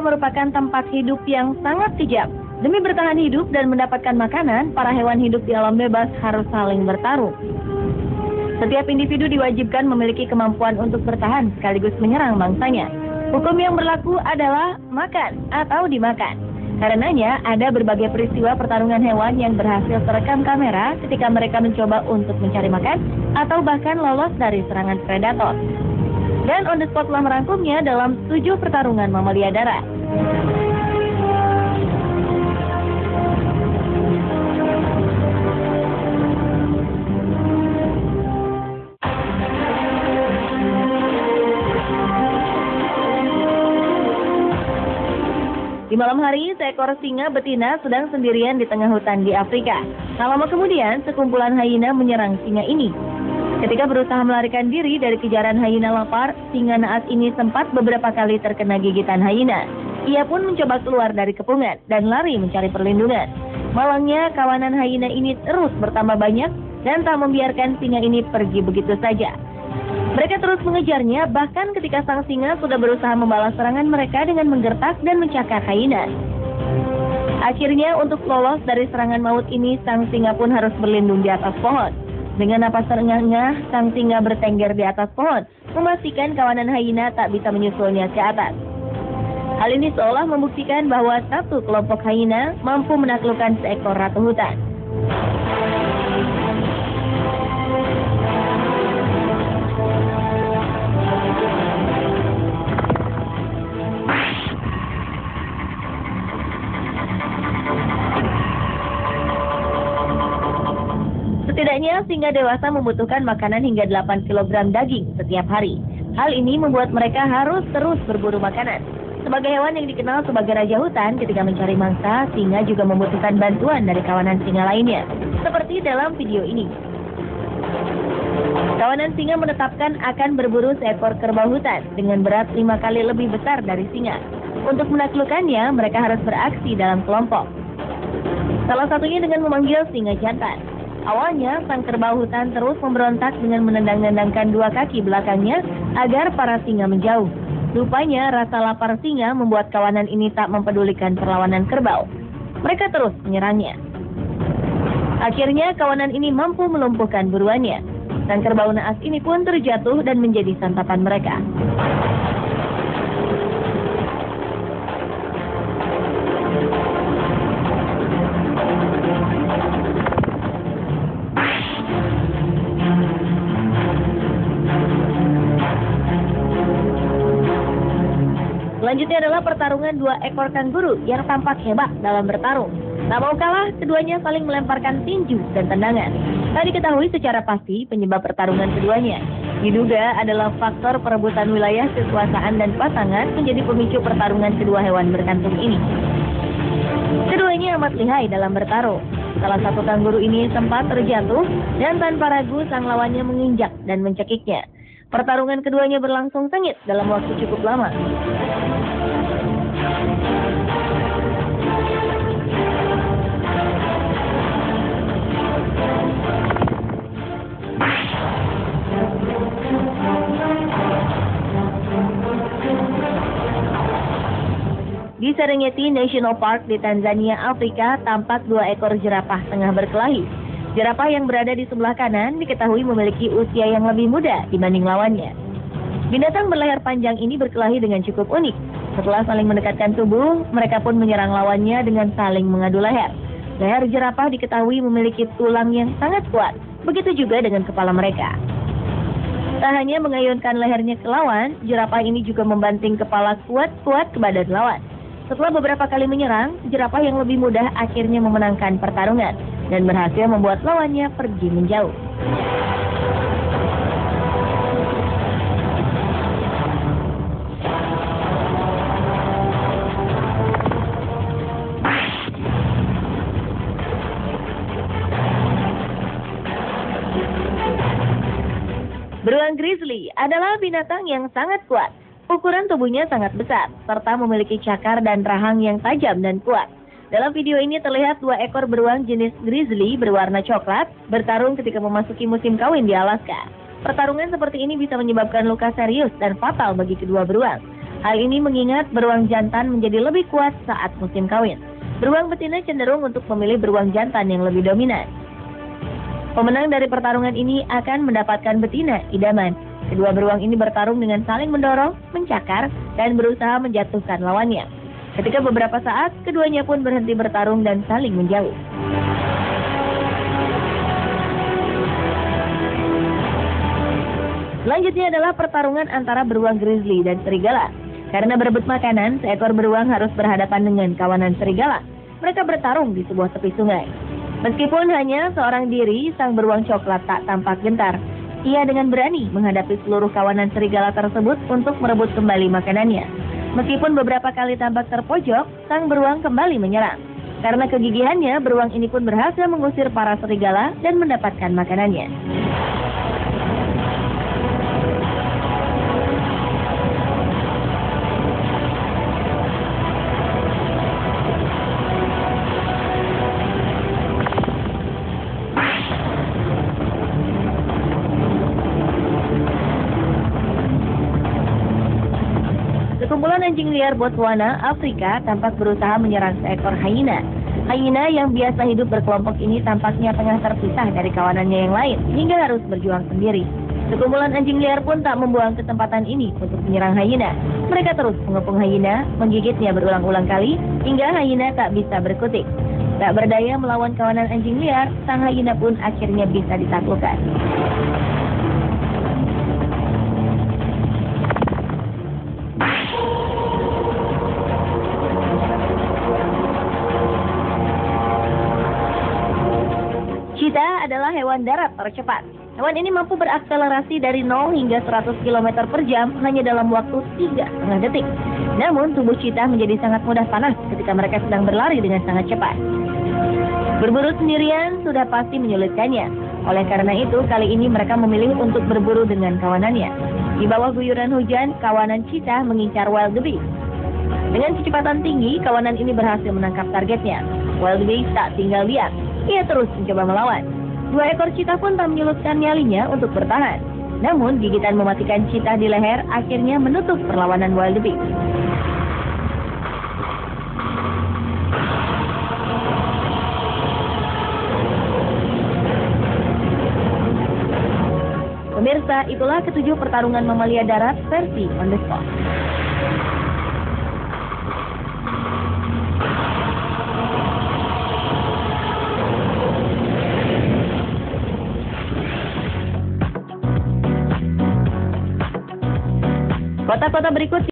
merupakan tempat hidup yang sangat kejam. Demi bertahan hidup dan mendapatkan makanan, para hewan hidup di alam bebas harus saling bertarung. Setiap individu diwajibkan memiliki kemampuan untuk bertahan sekaligus menyerang mangsanya. Hukum yang berlaku adalah makan atau dimakan. Karenanya, ada berbagai peristiwa pertarungan hewan yang berhasil terekam kamera ketika mereka mencoba untuk mencari makan atau bahkan lolos dari serangan predator. Dan On The Spot telah merangkumnya dalam 7 pertarungan mamalia darat. Di malam hari, seekor singa betina sedang sendirian di tengah hutan di Afrika. Tak lama kemudian, sekumpulan hyena menyerang singa ini. Ketika berusaha melarikan diri dari kejaran hyena lapar, singa naas ini sempat beberapa kali terkena gigitan hyena. Ia pun mencoba keluar dari kepungan dan lari mencari perlindungan. Malangnya, kawanan hyena ini terus bertambah banyak dan tak membiarkan singa ini pergi begitu saja. Mereka terus mengejarnya, bahkan ketika sang singa sudah berusaha membalas serangan mereka dengan menggertak dan mencakar hyena. Akhirnya, untuk lolos dari serangan maut ini, sang singa pun harus berlindung di atas pohon. Dengan napas terengah-engah, sang singa bertengger di atas pohon, memastikan kawanan hyena tak bisa menyusulnya ke atas. Hal ini seolah membuktikan bahwa satu kelompok hyena mampu menaklukkan seekor ratu hutan. Setidaknya, singa dewasa membutuhkan makanan hingga 8 kg daging setiap hari. Hal ini membuat mereka harus terus berburu makanan. Sebagai hewan yang dikenal sebagai raja hutan, ketika mencari mangsa, singa juga membutuhkan bantuan dari kawanan singa lainnya. Seperti dalam video ini. Kawanan singa menetapkan akan berburu seekor kerbau hutan dengan berat 5 kali lebih besar dari singa. Untuk menaklukkannya, mereka harus beraksi dalam kelompok. Salah satunya dengan memanggil singa jantan. Awalnya, sang kerbau hutan terus memberontak dengan menendang-nendangkan 2 kaki belakangnya agar para singa menjauh. Rupanya, rasa lapar singa membuat kawanan ini tak mempedulikan perlawanan kerbau. Mereka terus menyerangnya. Akhirnya, kawanan ini mampu melumpuhkan buruannya. Sang kerbau naas ini pun terjatuh dan menjadi santapan mereka. Selanjutnya adalah pertarungan 2 ekor kanguru yang tampak hebat dalam bertarung. Tak mau kalah, keduanya saling melemparkan tinju dan tendangan. Tak diketahui secara pasti penyebab pertarungan keduanya. Diduga adalah faktor perebutan wilayah, kekuasaan, dan pasangan menjadi pemicu pertarungan kedua hewan berkantung ini. Keduanya amat lihai dalam bertarung. Salah satu kanguru ini sempat terjatuh dan tanpa ragu sang lawannya menginjak dan mencekiknya. Pertarungan keduanya berlangsung sengit dalam waktu cukup lama. Di Serengeti National Park di Tanzania, Afrika, tampak 2 ekor jerapah tengah berkelahi. Jerapah yang berada di sebelah kanan diketahui memiliki usia yang lebih muda dibanding lawannya. Binatang berleher panjang ini berkelahi dengan cukup unik. Setelah saling mendekatkan tubuh, mereka pun menyerang lawannya dengan saling mengadu leher. Leher jerapah diketahui memiliki tulang yang sangat kuat, begitu juga dengan kepala mereka. Tak hanya mengayunkan lehernya ke lawan, jerapah ini juga membanting kepala kuat-kuat ke badan lawan. Setelah beberapa kali menyerang, jerapah yang lebih mudah akhirnya memenangkan pertarungan dan berhasil membuat lawannya pergi menjauh. Beruang grizzly adalah binatang yang sangat kuat. Ukuran tubuhnya sangat besar, serta memiliki cakar dan rahang yang tajam dan kuat. Dalam video ini terlihat 2 ekor beruang jenis grizzly berwarna coklat bertarung ketika memasuki musim kawin di Alaska. Pertarungan seperti ini bisa menyebabkan luka serius dan fatal bagi kedua beruang. Hal ini mengingat beruang jantan menjadi lebih kuat saat musim kawin. Beruang betina cenderung untuk memilih beruang jantan yang lebih dominan. Pemenang dari pertarungan ini akan mendapatkan betina idaman. Kedua beruang ini bertarung dengan saling mendorong, mencakar, dan berusaha menjatuhkan lawannya. Ketika beberapa saat, keduanya pun berhenti bertarung dan saling menjauh. Selanjutnya adalah pertarungan antara beruang grizzly dan serigala. Karena berebut makanan, seekor beruang harus berhadapan dengan kawanan serigala. Mereka bertarung di sebuah tepi sungai. Meskipun hanya seorang diri, sang beruang coklat tak tampak gentar. Ia dengan berani menghadapi seluruh kawanan serigala tersebut untuk merebut kembali makanannya. Meskipun beberapa kali tampak terpojok, sang beruang kembali menyerang. Karena kegigihannya, beruang ini pun berhasil mengusir para serigala dan mendapatkan makanannya. Sekumpulan anjing liar Botswana, Afrika, tampak berusaha menyerang seekor hyena. Hyena yang biasa hidup berkelompok ini tampaknya tengah terpisah dari kawanannya yang lain, hingga harus berjuang sendiri. Sekumpulan anjing liar pun tak membuang kesempatan ini untuk menyerang hyena. Mereka terus mengepung hyena, menggigitnya berulang-ulang kali, hingga hyena tak bisa berkutik. Tak berdaya melawan kawanan anjing liar, sang hyena pun akhirnya bisa ditaklukkan. Cheetah adalah hewan darat tercepat. Hewan ini mampu berakselerasi dari 0 hingga 100 km per jam hanya dalam waktu 3,5 detik. Namun, tubuh cheetah menjadi sangat mudah panas ketika mereka sedang berlari dengan sangat cepat. Berburu sendirian sudah pasti menyulitkannya. Oleh karena itu, kali ini mereka memilih untuk berburu dengan kawanannya. Di bawah guyuran hujan, kawanan cheetah mengincar wildebeest. Dengan kecepatan tinggi, kawanan ini berhasil menangkap targetnya. Wildebeest tak tinggal diam. Ia terus mencoba melawan. 2 ekor cheetah pun tak menyulitkan nyalinya untuk bertahan. Namun, gigitan mematikan cheetah di leher akhirnya menutup perlawanan wildebeest. Pemirsa, itulah ketujuh pertarungan mamalia darat versi On The Spot. Kota-kota berikut